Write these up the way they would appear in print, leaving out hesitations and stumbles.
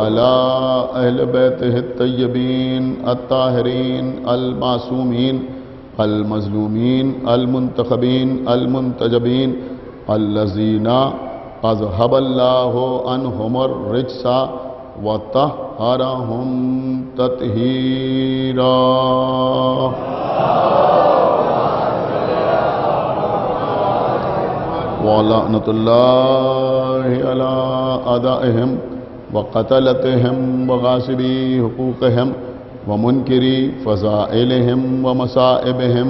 وعلى أهل بيته الطيبين الطاهرين المعصومين المظلومين المنتخبين المنتجبين الذين أذهب الله عنهم الرجس وطهرهم تطهيرا. ولعنة الله على أعدائهم وقتلتهم وغاصبي حقوقهم ومنكري فضائلهم ومصائبهم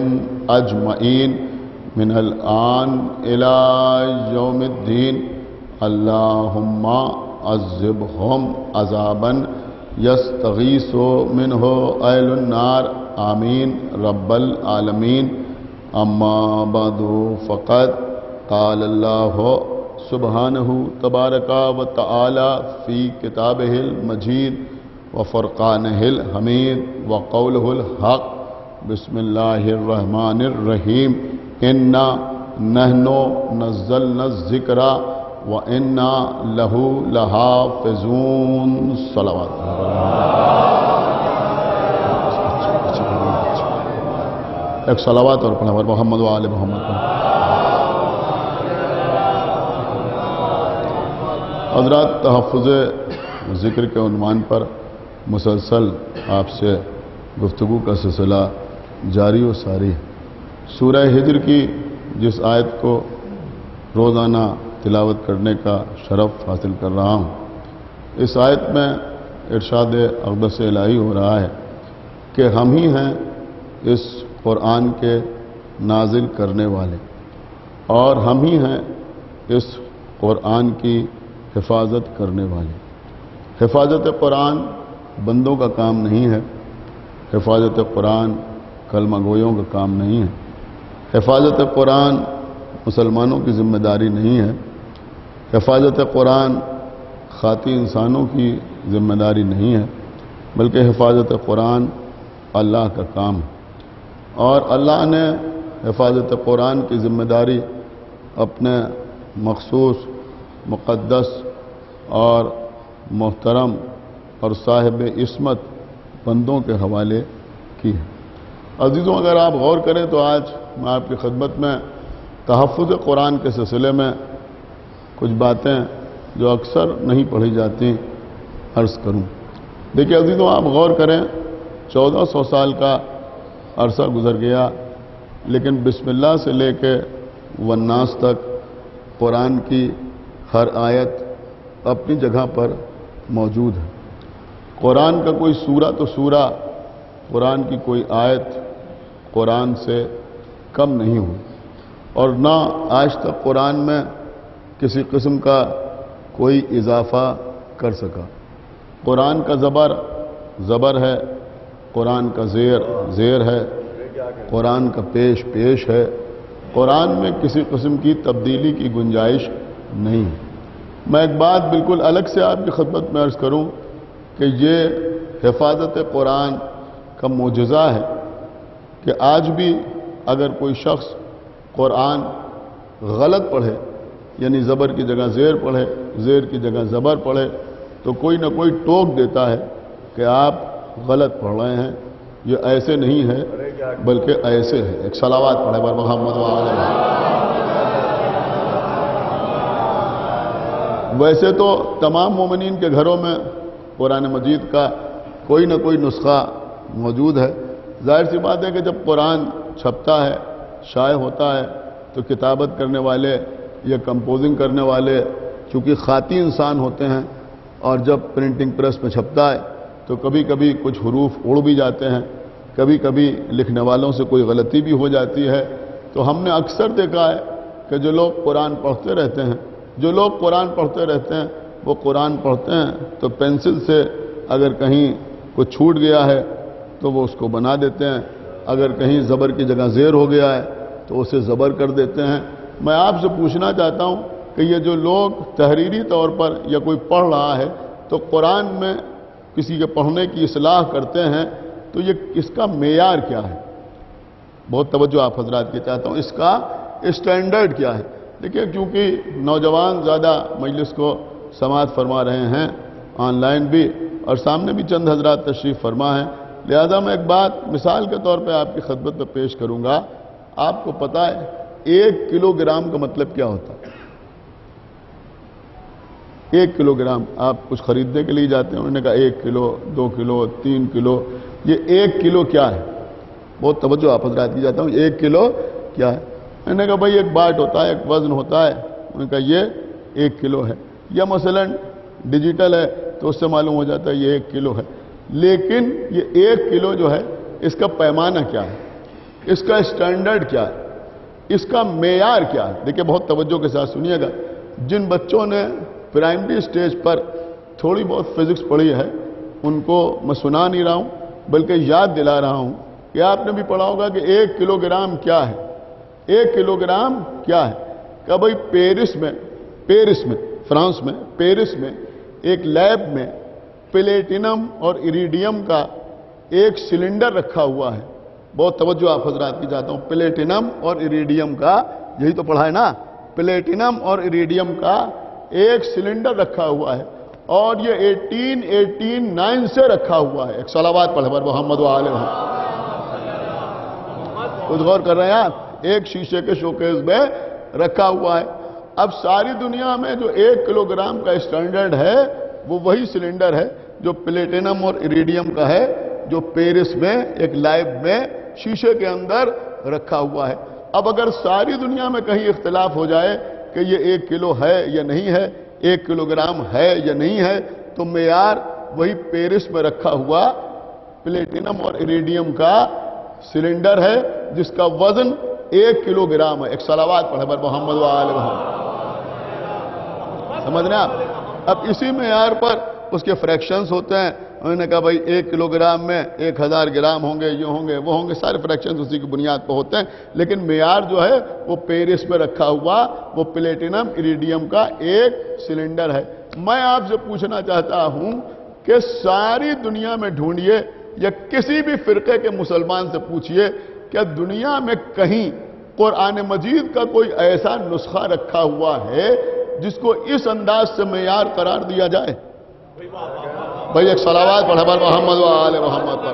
أجمعين من الآن إلى يوم الدين. اللهم عذبهم عذابا يستغيث منه أهل النار. آمين رب العالمين. أما بعد فقد قال الله سبحانه تبارك وتعالى في كتابه المجيد وفرقانه الحميد وقوله الحق. بسم الله الرحمن الرحيم. إنا نحن نزلنا الذكر وإنا له لحافظون. صلوات. ایک صلوات اور پڑھا محمد و آل محمد. حضرات، تحفظ ذکر کے عنوان پر مسلسل آپ سے گفتگو کا سلسلہ جاری و ساری. سورہ ہجر کی جس آیت کو روزانہ تلاوت کرنے کا شرف حاصل کر رہا ہوں، اس آیت میں ارشاد اقدس الہی ہو رہا ہے کہ ہم ہی ہیں اس قرآن کے نازل کرنے والے، اور ہم ہی ہیں اس قرآن کی حفاظت کرنے والے. حفاظت قرآن بندوں کا کام نہیں ہے. حفاظت قرآن کلمہ گویوں کا کام نہیں ہے. حفاظت قرآن مسلمانوں کی ذمہ داری نہیں ہے. حفاظت قرآن خاطی انسانوں کی ذمہ داری نہیں ہے، بلکہ حفاظت قرآن اللہ کا کام ہے. اور اللہ نے حفاظت قرآن کی ذمہ داری اپنے مخصوص، مقدس اور محترم اور صاحب عصمت بندوں کے حوالے کی ہے. عزیزوں، اگر آپ غور کریں تو آج میں آپ کی خدمت میں تحفظ قرآن کے سلسلے میں کچھ باتیں جو اکثر نہیں پڑھی جاتی عرض کروں. دیکھیے عزیزوں، آپ غور کریں، 1400 سال کا عرصہ گزر گیا، لیکن بسم اللہ سے لے کے والناس تک قرآن کی ہر آیت اپنی جگہ پر موجود ہے. قرآن کا کوئی سورہ تو سورہ، قرآن کی کوئی آیت قرآن سے کم نہیں ہوئی، اور نہ آج تک قرآن میں کسی قسم کا کوئی اضافہ کر سکا. قرآن کا زبر زبر ہے، قرآن کا زیر زیر ہے، قرآن کا پیش پیش ہے. قرآن میں کسی قسم کی تبدیلی کی گنجائش نہیں ہے. میں ایک بات بالکل الگ سے آپ کی خدمت میں عرض کروں کہ یہ حفاظت قرآن کا معجزہ ہے کہ آج بھی اگر کوئی شخص قرآن غلط پڑھے، یعنی زبر کی جگہ زیر پڑھے، زیر کی جگہ زبر پڑھے، تو کوئی نہ کوئی ٹوک دیتا ہے کہ آپ غلط پڑھ رہے ہیں، یہ ایسے نہیں ہے بلکہ ایسے ہے. ایک صلوات پڑھے بر محمد و آل محمد. ویسے تو تمام مومنین کے گھروں میں قرآن مجید کا کوئی نہ کوئی نسخہ موجود ہے. ظاہر سی بات ہے کہ جب قرآن چھپتا ہے، شائع ہوتا ہے، تو کتابت کرنے والے یا کمپوزنگ کرنے والے چونکہ خاطی انسان ہوتے ہیں، اور جب پرنٹنگ پریس میں چھپتا ہے تو کبھی کبھی کچھ حروف اڑ بھی جاتے ہیں، کبھی کبھی لکھنے والوں سے کوئی غلطی بھی ہو جاتی ہے. تو ہم نے اکثر دیکھا ہے کہ جو لوگ قرآن پڑھتے رہتے ہیں، وہ قرآن پڑھتے ہیں تو پینسل سے اگر کہیں کچھ چھوٹ گیا ہے تو وہ اس کو بنا دیتے ہیں، اگر کہیں زبر کی جگہ زیر ہو گیا ہے تو اسے زبر کر دیتے ہیں. میں آپ سے پوچھنا چاہتا ہوں کہ یہ جو لوگ تحریری طور پر یا کوئی پڑھ رہا ہے تو قرآن میں کسی کے پڑھنے کی اصلاح کرتے ہیں، تو یہ اس کا معیار کیا ہے؟ بہت توجہ آپ حضرات کی چاہتا ہوں، اس کا اسٹینڈرڈ کیا ہے؟ دیکھیے، کیونکہ نوجوان زیادہ مجلس کو سماعت فرما رہے ہیں آن لائن بھی، اور سامنے بھی چند حضرات تشریف فرما ہیں۔ لہذا میں ایک بات مثال کے طور پہ آپ کی خدمت میں پیش کروں گا۔ آپ کو پتا ہے 1 کلو گرام کا مطلب کیا ہوتا ہے؟ 1 کلو گرام، آپ کچھ خریدنے کے لیے جاتے ہیں، انہوں نے کہا 1 کلو 2 کلو 3 کلو، یہ 1 کلو کیا ہے؟ بہت توجہ آپ حضرات کی جاتا ہوں، 1 کلو کیا ہے؟ میں نے کہا بھائی ایک باٹ ہوتا ہے، ایک وزن ہوتا ہے، انہوں نے کہا یہ 1 کلو ہے، یا مثلا ڈیجیٹل ہے تو اس سے معلوم ہو جاتا ہے یہ 1 کلو ہے۔ لیکن یہ 1 کلو جو ہے اس کا پیمانہ کیا ہے، اس کا اسٹینڈرڈ کیا ہے، اس کا معیار کیا ہے؟ دیکھیں بہت توجہ کے ساتھ سنیے گا۔ جن بچوں نے پرائمری سٹیج پر تھوڑی بہت فزکس پڑھی ہے ان کو میں سنا نہیں رہا ہوں بلکہ یاد دلا رہا ہوں کہ آپ نے بھی پڑھا ہوگا کہ 1 کلو گرام کیا ہے۔ 1 کلو گرام کیا ہے؟ کہ بھائی پیرس میں فرانس میں پیرس میں ایک لیب میں پلیٹینم اور ایریڈیم کا ایک سلنڈر رکھا ہوا ہے۔ بہت توجہ آپ حضرات کی جاتا ہوں، پلیٹینم اور ایریڈیم کا، یہی تو پڑھا ہے نا، پلیٹینم اور ایریڈیم کا ایک سلنڈر رکھا ہوا ہے، اور یہ 1889 سے رکھا ہوا ہے۔ ایک صلوات پڑھے بر محمد و آلہ محمد۔ کچھ غور کر رہے ہیں آپ؟ ایک شیشے کے شوکیس میں رکھا ہوا ہے۔ اب ساری دنیا میں جو 1 کلو گرام کا اسٹینڈرڈ ہے وہ وہی سلنڈر ہے جو پلیٹینم اور ایریڈیم کا ہے، جو پیرس میں ایک لیب میں شیشے کے اندر رکھا ہوا ہے۔ اب اگر ساری دنیا میں کہیں اختلاف ہو جائے کہ یہ 1 کلو ہے یا نہیں ہے، 1 کلو گرام ہے یا نہیں ہے، تو معیار وہی پیرس میں رکھا ہوا پلیٹینم اور ایریڈیم کا سلنڈر ہے جس کا وزن 1 کلو گرام ہے۔ ایک صلوات پڑھے بر محمد و آلہ محمد۔ سمجھ رہے ہیں آپ؟ اب اسی معیار پر اس کے فریکشنز ہوتے ہیں۔ انہوں نے کہا بھائی 1 کلو گرام میں 1000 گرام ہوں گے، یہ ہوں گے وہ ہوں گے، سارے فریکشنز اسی کی بنیاد پر ہوتے ہیں، لیکن معیار جو ہے وہ پیرس میں رکھا ہوا وہ پلیٹینم ایریڈیم کا ایک سلنڈر ہے۔ میں آپ سے پوچھنا چاہتا ہوں کہ ساری دنیا میں ڈھونڈیے یا کسی بھی فرقے کے مسلمان سے پوچھئے کہ دنیا میں کہیں قرآن مجید کا کوئی ایسا نسخہ رکھا ہوا ہے جس کو اس انداز سے معیار قرار دیا جائے؟ بھائی ایک صلوات پڑھا بر محمد و آل محمد پر۔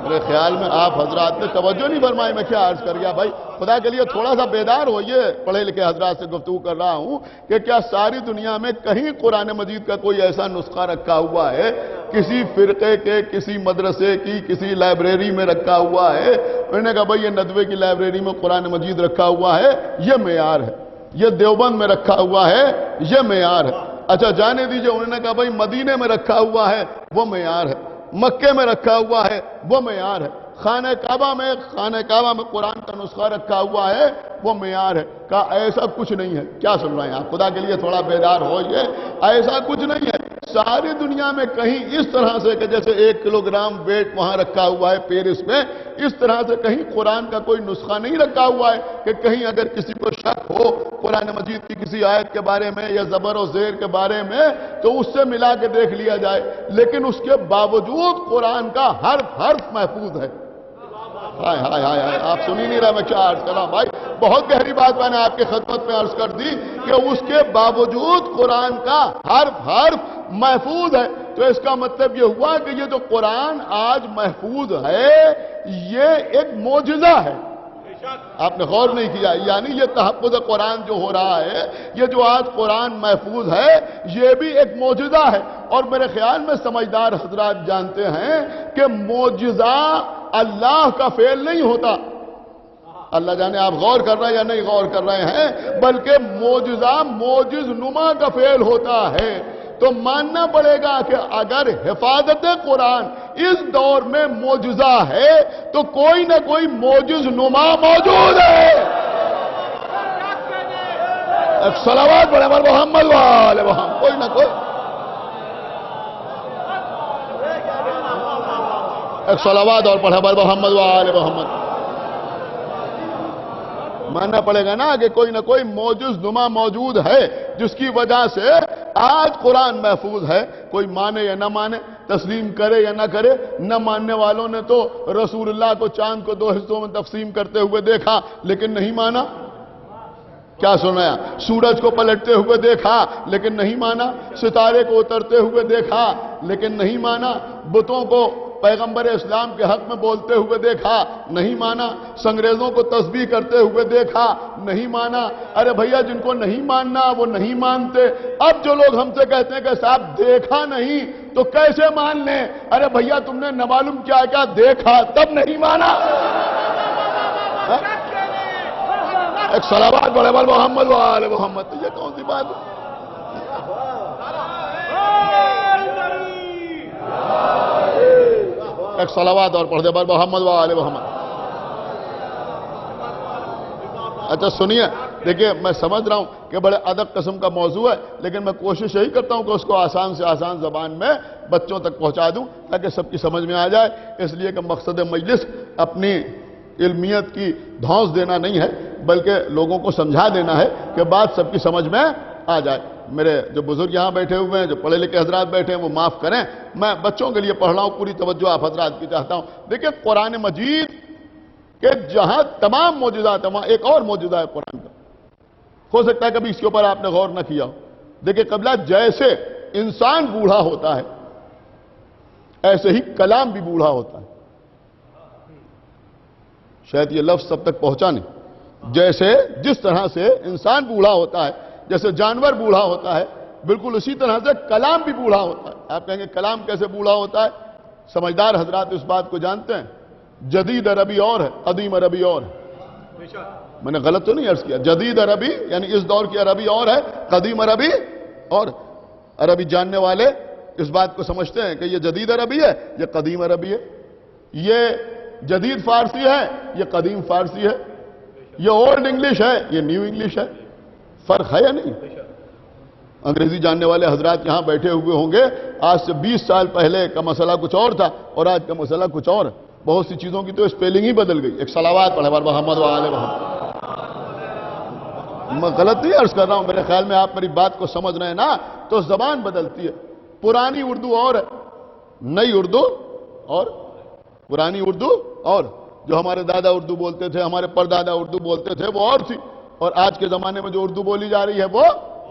میرے خیال میں آپ حضرات نے توجہ نہیں فرمائی، میں کیا عرض کر گیا؟ بھائی خدا کے لیے تھوڑا سا بیدار ہوئیے، پڑھے لکھے حضرات سے گفتگو کر رہا ہوں کہ کیا ساری دنیا میں کہیں قرآن مجید کا کوئی ایسا نسخہ رکھا ہوا ہے، کسی فرقے کے، کسی مدرسے کی، کسی لائبریری میں رکھا ہوا ہے؟ انہوں نے کہا بھائی یہ ندوے کی لائبریری میں قرآن مجید رکھا ہوا ہے، یہ معیار ہے۔ یہ دیوبند میں رکھا ہوا ہے، یہ معیار ہے۔ اچھا جانے دیجئے، انہوں نے کہا بھائی مدینے میں رکھا ہوا ہے، وہ معیار ہے۔ مکے میں رکھا ہوا ہے، وہ معیار ہے۔ خانہ کعبہ میں قرآن کا نسخہ رکھا ہوا ہے، وہ معیار ہے۔ کہا ایسا کچھ نہیں ہے۔ کیا سن رہے ہیں آپ؟ خدا کے لیے تھوڑا بیدار ہوئیے، ایسا کچھ نہیں ہے۔ ساری دنیا میں کہیں اس طرح سے کہ جیسے 1 کلو گرام ویٹ وہاں رکھا ہوا ہے پیرس میں، اس طرح سے کہیں قرآن کا کوئی نسخہ نہیں رکھا ہوا ہے کہ کہیں اگر کسی کو شک ہو قرآن مجید کی کسی آیت کے بارے میں یا زبر و زیر کے بارے میں تو اس سے ملا کے دیکھ لیا جائے، لیکن اس کے باوجود قرآن کا حرف محفوظ ہے۔ ہائے ہائے ہائے ہائے، آپ سنی نہیں رہا میں کیا عرض کر رہا ہوں؟ بھائی بہت گہری بات میں نے آپ کی خدمت میں عرض کر دی کہ اس کے باوجود قرآن کا حرف محفوظ ہے۔ تو اس کا مطلب یہ ہوا کہ یہ جو قرآن آج محفوظ ہے یہ ایک معجزہ ہے۔ آپ نے غور نہیں کیا، یعنی یہ تحفظ قرآن جو ہو رہا ہے، یہ جو آج قرآن محفوظ ہے، یہ بھی ایک معجزہ ہے۔ اور میرے خیال میں سمجھدار حضرات جانتے ہیں کہ معجزہ اللہ کا فعل نہیں ہوتا۔ اللہ جانے آپ غور کر رہے ہیں یا نہیں غور کر رہے ہیں، بلکہ معجزہ معجز نما کا فعل ہوتا ہے۔ تو ماننا پڑے گا کہ اگر حفاظت قرآن اس دور میں معجزہ ہے تو کوئی نہ کوئی معجز نما موجود ہے۔ ایک صلوات پڑھے بر محمد و آل محمد۔ کوئی نہ کوئی ایک صلوات اور پڑھے بر محمد و آل محمد۔ ماننا پڑے گا نا کہ کوئی نہ کوئی معجز نما موجود ہے جس کی وجہ سے آج قرآن محفوظ ہے۔ کوئی مانے یا نہ مانے، تسلیم کرے یا نہ کرے، نہ ماننے والوں نے تو رسول اللہ کو چاند کو 2 حصوں میں تقسیم کرتے ہوئے دیکھا لیکن نہیں مانا۔ کیا سنایا؟ سورج کو پلٹتے ہوئے دیکھا لیکن نہیں مانا، ستارے کو اترتے ہوئے دیکھا لیکن نہیں مانا، بتوں کو پیغمبر اسلام کے حق میں بولتے ہوئے دیکھا، نہیں مانا، سنگریزوں کو تسبیح کرتے ہوئے دیکھا، نہیں مانا۔ ارے بھیا جن کو نہیں ماننا وہ نہیں مانتے۔ اب جو لوگ ہم سے کہتے ہیں کہ صاحب دیکھا نہیں تو کیسے مان لیں؟ ارے بھیا تم نے نہ معلوم کیا دیکھا تب نہیں مانا۔ ایک صلوات بڑے بال محمد و آل محمد، تو یہ کون سی بات ہے؟ ایک صلوات اور پڑھ دے بال محمد و آل محمد۔ اچھا سنیے، دیکھیے میں سمجھ رہا ہوں کہ بڑے ادب قسم کا موضوع ہے، لیکن میں کوشش یہی کرتا ہوں کہ اس کو آسان سے آسان زبان میں بچوں تک پہنچا دوں تاکہ سب کی سمجھ میں آ جائے۔ اس لیے کہ مقصد مجلس اپنی علمیت کی دھونس دینا نہیں ہے بلکہ لوگوں کو سمجھا دینا ہے کہ بات سب کی سمجھ میں آ جائے۔ میرے جو بزرگ یہاں بیٹھے ہوئے ہیں، جو پڑھے لکھے حضرات بیٹھے ہیں، وہ معاف کریں، میں بچوں کے لیے پڑھ رہا ہوں، پوری توجہ آپ حضرات کی چاہتا ہوں۔ دیکھیں قرآن مجید کہ جہاں تمام معجزات ہیں وہاں ایک اور معجزہ ہے قرآن کا، ہو سکتا ہے کبھی اس کے اوپر آپ نے غور نہ کیا ہو۔ دیکھیں قبلہ جیسے انسان بوڑھا ہوتا ہے ایسے ہی کلام بھی بوڑھا ہوتا ہے۔ شاید یہ لفظ سب تک پہنچا نہیں۔ جیسے جس طرح سے انسان بوڑھا ہوتا ہے، جیسے جانور بوڑھا ہوتا ہے، بالکل اسی طرح سے کلام بھی بوڑھا ہوتا ہے۔ آپ کہیں گے کلام کیسے بوڑھا ہوتا ہے؟ سمجھدار حضرات اس بات کو جانتے ہیں، جدید عربی اور ہے، قدیم عربی اور ہے۔ میں نے غلط تو نہیں عرض کیا؟ جدید عربی یعنی اس دور کی عربی اور ہے، قدیم عربی اور۔ عربی جاننے والے اس بات کو سمجھتے ہیں کہ یہ جدید عربی ہے، یہ قدیم عربی ہے، یہ جدید فارسی ہے، یہ قدیم فارسی ہے، یہ اولڈ انگلش ہے، یہ نیو انگلش ہے۔ فرق ہے یا نہیں؟ انگریزی جاننے والے حضرات یہاں بیٹھے ہوئے ہوں گے، آج سے 20 سال پہلے کا مسئلہ کچھ اور تھا اور آج کا مسئلہ کچھ اور ہے۔ بہت سی چیزوں کی تو اسپیلنگ ہی بدل گئی۔ ایک صلوات پڑھے بال محمد و آل محمد۔ میں غلط نہیں عرض کر رہا ہوں، میرے خیال میں آپ میری بات کو سمجھ رہے ہیں نا؟ تو زبان بدلتی ہے، پرانی اردو اور ہے، نئی اردو اور۔ پرانی اردو اور جو ہمارے دادا اردو بولتے تھے، ہمارے پردادا اردو بولتے تھے، وہ اور تھی، اور آج کے زمانے میں جو اردو بولی جا رہی ہے وہ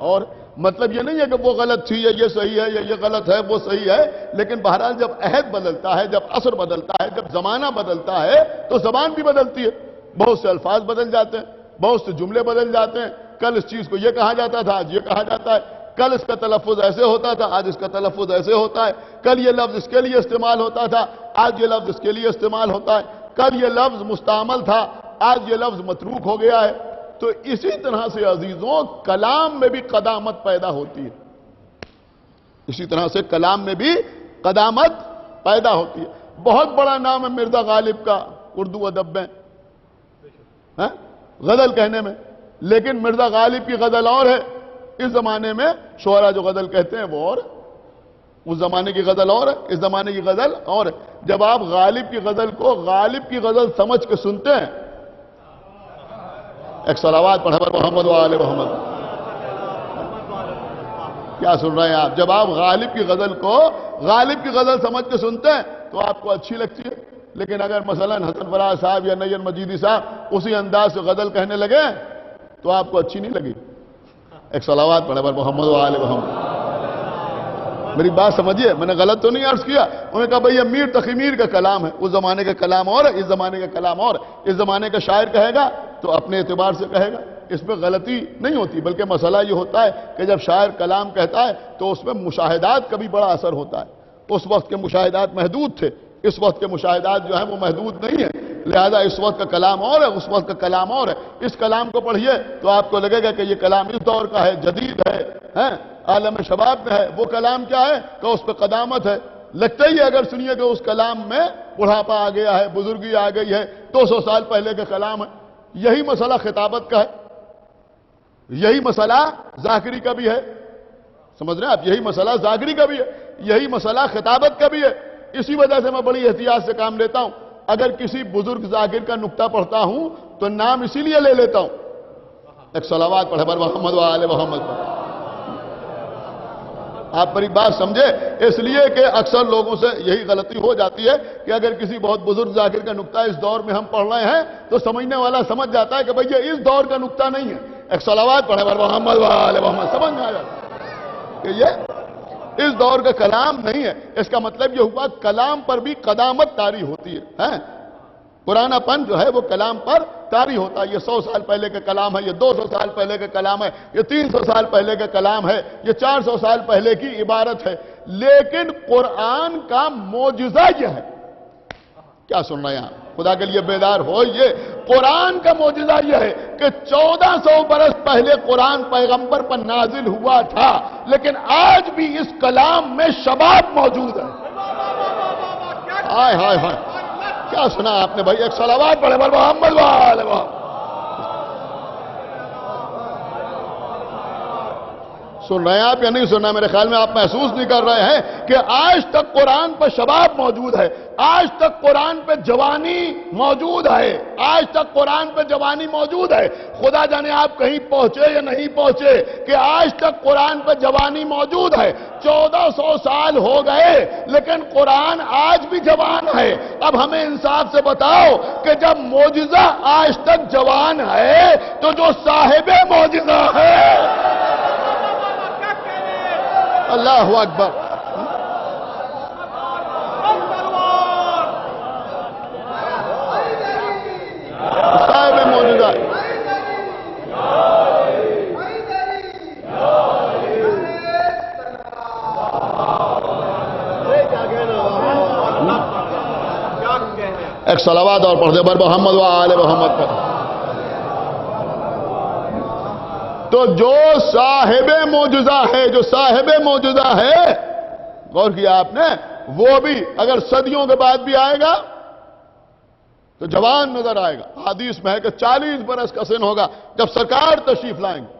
اور۔ مطلب یہ نہیں ہے کہ وہ غلط تھی یا یہ صحیح ہے یا یہ غلط ہے وہ صحیح ہے، لیکن بہرحال جب عہد بدلتا ہے، جب عصر بدلتا ہے، جب زمانہ بدلتا ہے تو زبان بھی بدلتی ہے، بہت سے الفاظ بدل جاتے ہیں، بہت سے جملے بدل جاتے ہیں۔ کل اس چیز کو یہ کہا جاتا تھا، آج یہ کہا جاتا ہے، کل اس کا تلفظ ایسے ہوتا تھا، آج اس کا تلفظ ایسے ہوتا ہے، کل یہ لفظ اس کے لیے استعمال ہوتا تھا، آج یہ لفظ اس کے لیے استعمال ہوتا ہے، کل یہ لفظ مستعمل تھا، آج یہ لفظ متروک ہو گیا ہے۔ تو اسی طرح سے عزیزوں کلام میں بھی قدامت پیدا ہوتی ہے، اسی طرح سے کلام میں بھی قدامت پیدا ہوتی ہے۔ بہت بڑا نام ہے مرزا غالب کا اردو ادب میں، غزل کہنے میں، لیکن مرزا غالب کی غزل اور ہے، اس زمانے میں شعرا جو غزل کہتے ہیں وہ اور، اس زمانے کی غزل اور ہے، اس زمانے کی غزل اور ہے۔ جب آپ غالب کی غزل کو غالب کی غزل سمجھ کے سنتے ہیں، ایک صلوات پڑھے پر محمد و آل محمد۔ کیا سن رہے ہیں آپ؟ جب آپ غالب کی غزل کو غالب کی غزل سمجھ کے سنتے ہیں تو آپ کو اچھی لگتی ہے، لیکن اگر مثلا حسن فراز صاحب یا نیر مجیدی صاحب اسی انداز سے غزل کہنے لگے تو آپ کو اچھی نہیں لگی۔ ایک صلوات پڑھے پر محمد و آل محمد۔ میری بات سمجھیے، میں نے غلط تو نہیں عرض کیا؟ انہوں نے کہا بھئی یہ میر تقی میر کا کلام ہے، اس زمانے کا کلام اور ہے، اس زمانے کا کلام اور، اس زمانے کا شاعر کہے گا تو اپنے اعتبار سے کہے گا، اس میں غلطی نہیں ہوتی، بلکہ مسئلہ یہ ہوتا ہے کہ جب شاعر کلام کہتا ہے تو اس میں مشاہدات کا بھی بڑا اثر ہوتا ہے۔ اس وقت کے مشاہدات محدود تھے، اس وقت کے مشاہدات جو ہیں وہ محدود نہیں ہیں، لہذا اس وقت کا کلام اور ہے، اس وقت کا کلام اور ہے۔ اس کلام کو پڑھیے تو آپ کو لگے گا کہ یہ کلام اس دور کا ہے، جدید ہے، عالم شباب میں ہے۔ وہ کلام کیا ہے کہ اس پہ قدامت ہے، لگتا ہی ہے اگر سنیے کہ اس کلام میں بڑھاپا آ گیا ہے، بزرگی آ گئی ہے، 200 سال پہلے کا کلام ہے۔ یہی مسئلہ خطابت کا ہے، یہی مسئلہ ذاکری کا بھی ہے، سمجھ رہے ہیں آپ؟ یہی مسئلہ ذاکری کا بھی ہے، یہی مسئلہ خطابت کا بھی ہے۔ اسی وجہ سے میں بڑی احتیاط سے کام لیتا ہوں، اگر کسی بزرگ ذاکر کا نقطہ پڑھتا ہوں تو نام اسی لیے لے لیتا ہوں، ایک صلوات پڑھے پر محمد و آل محمد پر۔ آپ میری بات سمجھے؟ اس لیے کہ اکثر لوگوں سے یہی غلطی ہو جاتی ہے کہ اگر کسی بہت بزرگ ذاکر کا نقطہ اس دور میں ہم پڑھ رہے ہیں تو سمجھنے والا سمجھ جاتا ہے کہ بھئی یہ اس دور کا نقطہ نہیں ہے، ایک صلوات پڑھے پر محمد وآل محمد. سمجھ میں آیا کہ یہ اس دور کا کلام نہیں ہے. اس کا مطلب یہ ہوا کلام پر بھی قدامت طاری ہوتی ہے. پرانا پن جو ہے وہ کلام پر طاری ہوتا ہے. یہ 100 سال پہلے کا کلام ہے, یہ 200 سال پہلے کا کلام ہے, یہ 300 سال پہلے کا کلام ہے, یہ 400 سال پہلے کی عبارت ہے. لیکن قرآن کا معجزہ یہ ہے. کیا سن رہے ہیں آپ؟ خدا کے لیے بیدار ہو. یہ قرآن کا معجزہ یہ ہے کہ 1400 برس پہلے قرآن پیغمبر پر نازل ہوا تھا, لیکن آج بھی اس کلام میں شباب موجود ہے. ہائے ہائے ہائے, کیا سنا آپ نے بھائی؟ ایک صلوات پڑھے پر محمد وآل محمد. سن رہے ہیں آپ یا نہیں سن رہے ہیں؟ میرے خیال میں آپ محسوس نہیں کر رہے ہیں کہ آج تک قرآن پر شباب موجود ہے, آج تک قرآن پہ جوانی موجود ہے, آج تک قرآن پہ جوانی موجود ہے. خدا جانے آپ کہیں پہنچے یا نہیں پہنچے کہ آج تک قرآن پہ جوانی موجود ہے. 1400 سال ہو گئے لیکن قرآن آج بھی جوان ہے. اب ہمیں انصاف سے بتاؤ کہ جب معجزہ آج تک جوان ہے تو جو صاحب معجزہ ہے, اللہ اکبر, صاحب معجزہ. ایک صلوات اور پڑھ دے بر محمد وآل محمد پر. تو جو صاحب معجزہ ہے, جو صاحب معجزہ ہے, غور کیا آپ نے, وہ بھی اگر صدیوں کے بعد بھی آئے گا تو جوان نظر آئے گا. حدیث میں ہے کہ 40 برس کا سن ہوگا جب سرکار تشریف لائیں گے.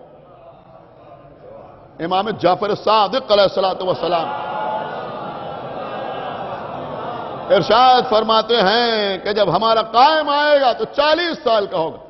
امام جعفر صادق علیہ السلام ارشاد فرماتے ہیں کہ جب ہمارا قائم آئے گا تو 40 سال کا ہوگا.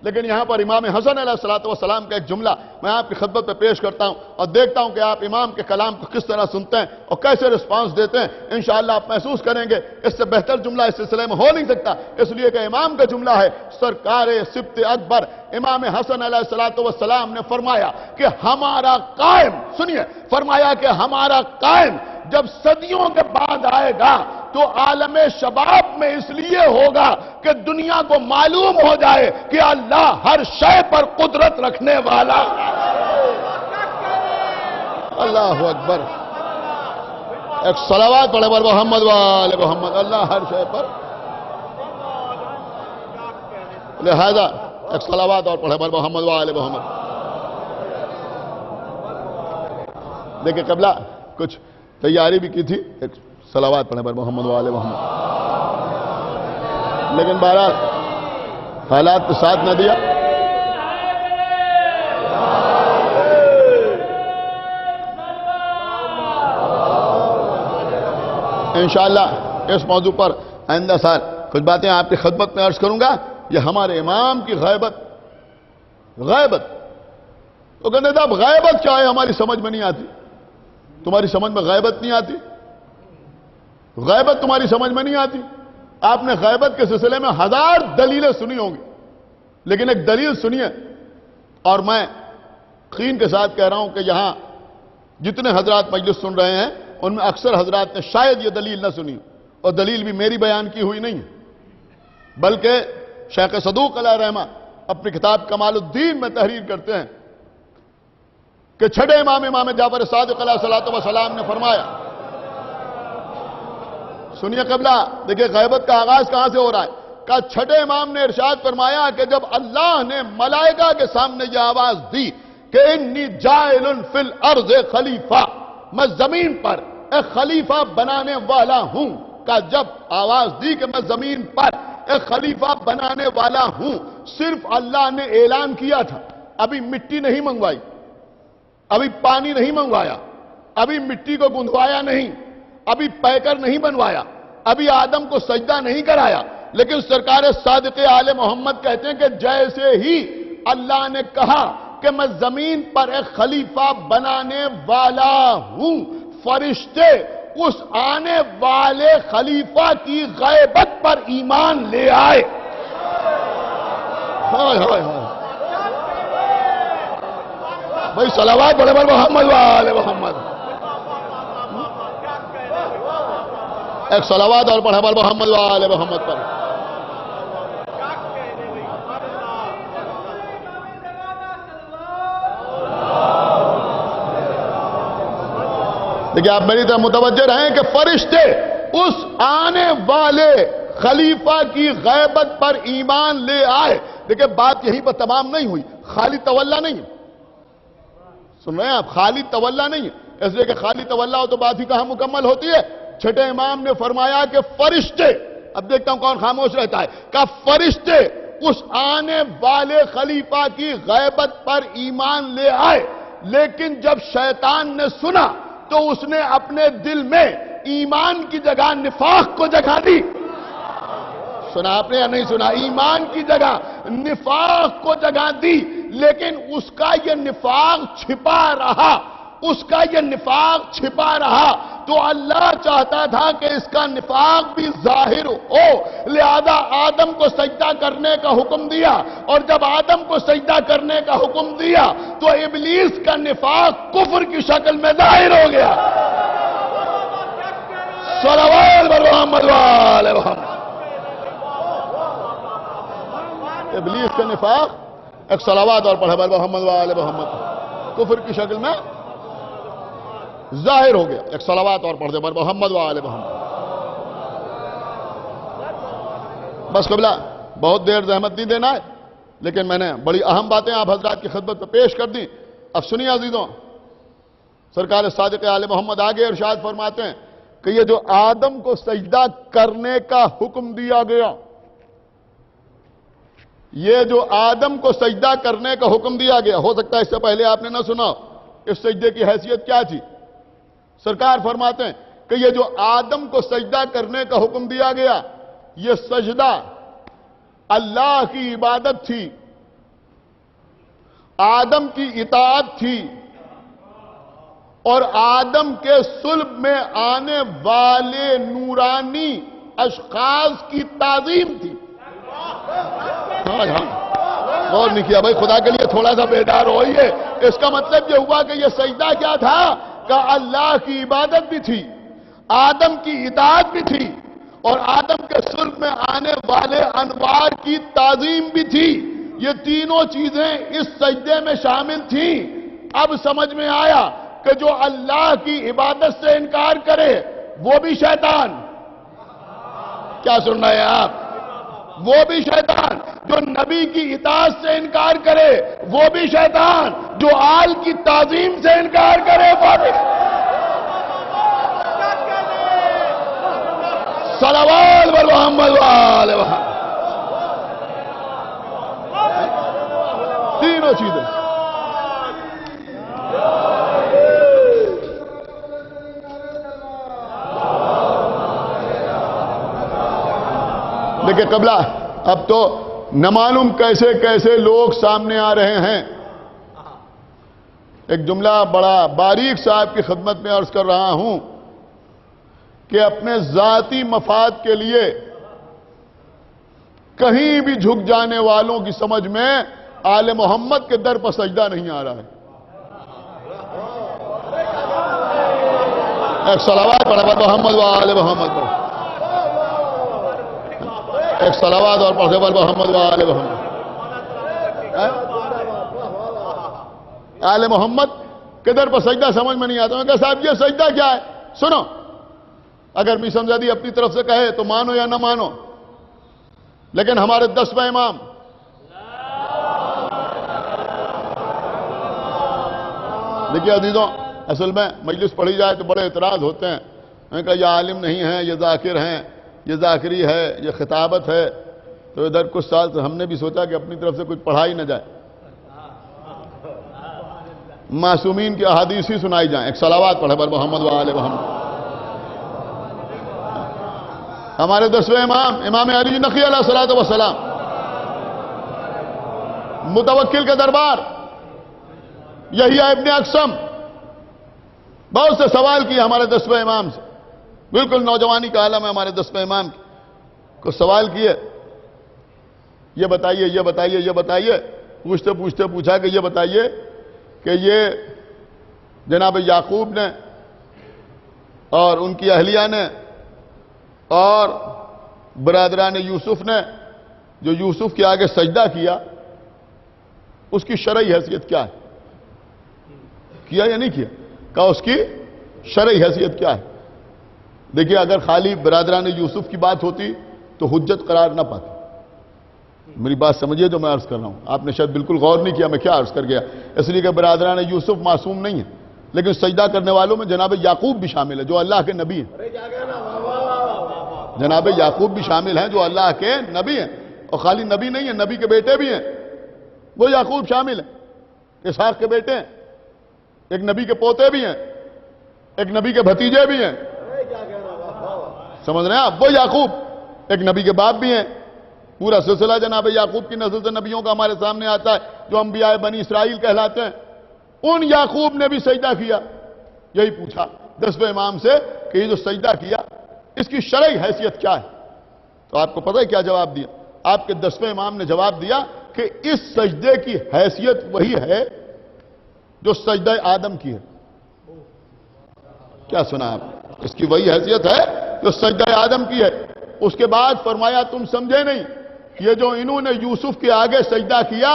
لیکن یہاں پر امام حسن علیہ السلام کا ایک جملہ میں آپ کی خدمت پہ پیش کرتا ہوں اور دیکھتا ہوں کہ آپ امام کے کلام کو کس طرح سنتے ہیں اور کیسے رسپانس دیتے ہیں. انشاءاللہ آپ محسوس کریں گے اس سے بہتر جملہ اس سلسلے میں ہو نہیں سکتا, اس لیے کہ امام کا جملہ ہے. سرکار سبط اکبر امام حسن علیہ السلام نے فرمایا کہ ہمارا قائم, سنیے, فرمایا کہ ہمارا قائم جب صدیوں کے بعد آئے گا تو عالم شباب میں اس لیے ہوگا کہ دنیا کو معلوم ہو جائے کہ اللہ ہر شے پر قدرت رکھنے والا. اللہ اکبر. ایک صلوات پڑھے پر محمد وآل محمد. اللہ ہر شے پر, لہذا ایک صلوات اور پڑھے پر محمد وآل محمد. دیکھیں قبلہ کچھ تیاری بھی کی تھی, ایک صلوات پڑھنے پر محمد وآل محمد, لیکن بہرحال حالات تو ساتھ نہ دیا. انشاءاللہ اس موضوع پر آئندہ سال کچھ باتیں آپ کی خدمت میں عرض کروں گا. یہ ہمارے امام کی غیبت تو کہتے تھے اب غیبت کیا ہے ہماری سمجھ میں نہیں آتی. تمہاری سمجھ میں غیبت نہیں آتی, غیبت تمہاری سمجھ میں نہیں آتی. آپ نے غیبت کے سلسلے میں 1000 دلیلیں سنی ہوں گی, لیکن ایک دلیل سنیے, اور میں یقین کے ساتھ کہہ رہا ہوں کہ یہاں جتنے حضرات مجلس سن رہے ہیں ان میں اکثر حضرات نے شاید یہ دلیل نہ سنی, اور دلیل بھی میری بیان کی ہوئی نہیں بلکہ شیخ صدوق علیہ رحمہ اپنی کتاب کمال الدین میں تحریر کرتے ہیں کہ چھٹے امام جعفر صادق علیہ السلام نے فرمایا. سنیے قبلہ, دیکھیں غیبت کا آغاز کہاں سے ہو رہا ہے. کہ چھٹے امام نے ارشاد فرمایا کہ جب اللہ نے ملائکہ کے سامنے یہ آواز دی کہ انی جائل فی الارض خلیفہ, میں زمین پر ایک خلیفہ بنانے والا ہوں, کہ جب آواز دی کہ میں زمین پر ایک خلیفہ بنانے والا ہوں, صرف اللہ نے اعلان کیا تھا, ابھی مٹی نہیں منگوائی, ابھی پانی نہیں منگوایا, ابھی مٹی کو گندوایا نہیں, ابھی پیکر نہیں بنوایا, ابھی آدم کو سجدہ نہیں کرایا. لیکن سرکار صادق آل محمد کہتے ہیں کہ جیسے ہی اللہ نے کہا کہ میں زمین پر ایک خلیفہ بنانے والا ہوں, فرشتے اس آنے والے خلیفہ کی غیبت پر ایمان لے آئے. ہائے ہائے ہائے, بھائی صلوات پڑھے بر محمد وآل محمد. ایک صلوات اور پڑھے بر محمد وآل محمد پر. دیکھیں آپ میری طرح متوجہ رہیں کہ فرشتے اس آنے والے خلیفہ کی غیبت پر ایمان لے آئے. دیکھیں بات یہیں پر تمام نہیں ہوئی. خالی تولا نہیں ہے. سن رہے ہیں آپ؟ خالی تولا نہیں ہے. اس لیے کہ خالی تولا ہو تو بات ہی کہاں مکمل ہوتی ہے. چھٹے امام نے فرمایا کہ فرشتے، اب دیکھتا ہوں کون خاموش رہتا ہے، کہ فرشتے اس آنے والے خلیفہ کی غیبت پر ایمان لے آئے، لیکن جب شیطان نے سنا تو اس نے اپنے دل میں ایمان کی جگہ نفاق کو جگہ دی. سنا آپ نے یا نہیں سنا؟ ایمان کی جگہ نفاق کو جگہ دی، لیکن اس کا یہ نفاق چھپا رہا. اس کا یہ نفاق چھپا رہا تو اللہ چاہتا تھا کہ اس کا نفاق بھی ظاہر ہو، لہذا آدم کو سجدہ کرنے کا حکم دیا. اور جب آدم کو سجدہ کرنے کا حکم دیا تو ابلیس کا نفاق کفر کی شکل میں ظاہر ہو گیا. صلوات بر محمد وآل محمد. ابلیس کا نفاق ایک صلوات اور پڑھے بر محمد وآل محمد کفر کی شکل میں ظاہر ہو گیا. ایک صلوات اور پڑھ دے بر محمد وآل محمد. بس قبلہ بہت دیر زحمت نہیں دینا ہے، لیکن میں نے بڑی اہم باتیں آپ حضرات کی خدمت میں پیش کر دی. اب سنیے عزیزوں، سرکار صادق آل محمد آگے ارشاد فرماتے ہیں کہ یہ جو آدم کو سجدہ کرنے کا حکم دیا گیا، یہ جو آدم کو سجدہ کرنے کا حکم دیا گیا، ہو سکتا ہے اس سے پہلے آپ نے نہ سنا. اس سجدے کی حیثیت کیا تھی؟ سرکار فرماتے ہیں کہ یہ جو آدم کو سجدہ کرنے کا حکم دیا گیا، یہ سجدہ اللہ کی عبادت تھی، آدم کی اطاعت تھی، اور آدم کے صلب میں آنے والے نورانی اشخاص کی تعظیم تھی. ہاں غور نہیں کیا بھائی، خدا کے لیے تھوڑا سا بیدار ہوئیے. اس کا مطلب یہ ہوا کہ یہ سجدہ کیا تھا؟ کہ اللہ کی عبادت بھی تھی، آدم کی اطاعت بھی تھی، اور آدم کے صلب میں آنے والے انوار کی تعظیم بھی تھی. یہ تینوں چیزیں اس سجدے میں شامل تھیں. اب سمجھ میں آیا کہ جو اللہ کی عبادت سے انکار کرے وہ بھی شیطان. کیا سن رہے ہیں آپ؟ وہ بھی شیطان. جو نبی کی اطاعت سے انکار کرے وہ بھی شیطان. جو آل کی تعظیم سے انکار کرے وہ بھی. صلوات بر محمد وآل محمد. تینوں چیزیں. دیکھیں قبلہ اب تو نہ معلوم کیسے کیسے لوگ سامنے آ رہے ہیں. ایک جملہ بڑا باریک صاحب کی خدمت میں عرض کر رہا ہوں کہ اپنے ذاتی مفاد کے لیے کہیں بھی جھک جانے والوں کی سمجھ میں آل محمد کے در پر سجدہ نہیں آ رہا ہے. ایک صلوات پڑھے بر محمد وآل محمد پر. ایک صلوات اور پڑھے بر محمد وآل محمد. آل محمد کے در پر سجدہ سمجھ میں نہیں آتا. میں کہا صاحب یہ سجدہ کیا ہے؟ سنو، اگر میثم زادی اپنی طرف سے کہے تو مانو یا نہ مانو، لیکن ہمارے 10ویں امام دیکھیے عزیزوں، اصل میں مجلس پڑھی جائے تو بڑے اعتراض ہوتے ہیں. میں کہا یہ عالم نہیں ہیں، یہ ذاکر ہیں، یہ ذاکری ہے، یہ خطابت ہے. تو ادھر کچھ سال سے ہم نے بھی سوچا کہ اپنی طرف سے کچھ پڑھائی نہ جائے، معصومین کی احادیث ہی سنائی جائیں. ایک صلوات پڑھے بر محمد وآل محمد. ہمارے 10ویں امام امام علی نقی علیہ الصلوۃ والسلام، متوکل کے دربار یحییٰ ابن اقسم، بہت سے سوال کیے ہمارے 10ویں امام سے. بالکل نوجوانی کا عالم ہے ہمارے 10ویں امام کو. سوال کیے، یہ بتائیے یہ بتائیے یہ بتائیے. پوچھتے پوچھتے پوچھا کہ یہ بتائیے کہ یہ جناب یعقوب نے اور ان کی اہلیہ نے اور برادران یوسف نے جو یوسف کے آگے سجدہ کیا، اس کی شرعی حیثیت کیا ہے؟ کیا یا نہیں کیا؟ کہا اس کی شرعی حیثیت کیا ہے؟ دیکھیے، اگر خالی برادران یوسف کی بات ہوتی تو حجت قرار نہ پاتی۔ میری بات سمجھیے جو میں عرض کر رہا ہوں، آپ نے شاید بالکل غور نہیں کیا میں کیا عرض کر گیا، اس لیے کہ برادران یوسف معصوم نہیں ہیں، لیکن سجدہ کرنے والوں میں جناب یعقوب بھی شامل ہے جو اللہ کے نبی ہیں۔ جناب یعقوب بھی شامل ہیں جو اللہ کے نبی ہیں، اور خالی نبی نہیں ہیں، نبی کے بیٹے بھی ہیں، وہ یعقوب شامل ہیں، اسحاق کے بیٹے ہیں، ایک نبی کے پوتے بھی ہیں، ایک نبی کے بھتیجے بھی ہیں، سمجھ رہے ہیں آپ؟ وہ یعقوب ایک نبی کے باپ بھی ہیں۔ پورا سلسلہ جناب یعقوب کی نسل سے نبیوں کا ہمارے سامنے آتا ہے جو انبیاء بنی اسرائیل کہلاتے ہیں۔ ان یعقوب نے بھی سجدہ کیا۔ یہی پوچھا 10ویں امام سے کہ یہ جو سجدہ کیا اس کی شرعی حیثیت کیا ہے؟ تو آپ کو پتہ ہے کیا جواب دیا؟ آپ کے 10ویں امام نے جواب دیا کہ اس سجدے کی حیثیت وہی ہے جو سجدہ آدم کی ہے۔ کیا سنا آپ؟ اس کی وہی حیثیت ہے جو سجدہ آدم کی ہے۔ اس کے بعد فرمایا تم سمجھے نہیں، یہ جو انہوں نے یوسف کے آگے سجدہ کیا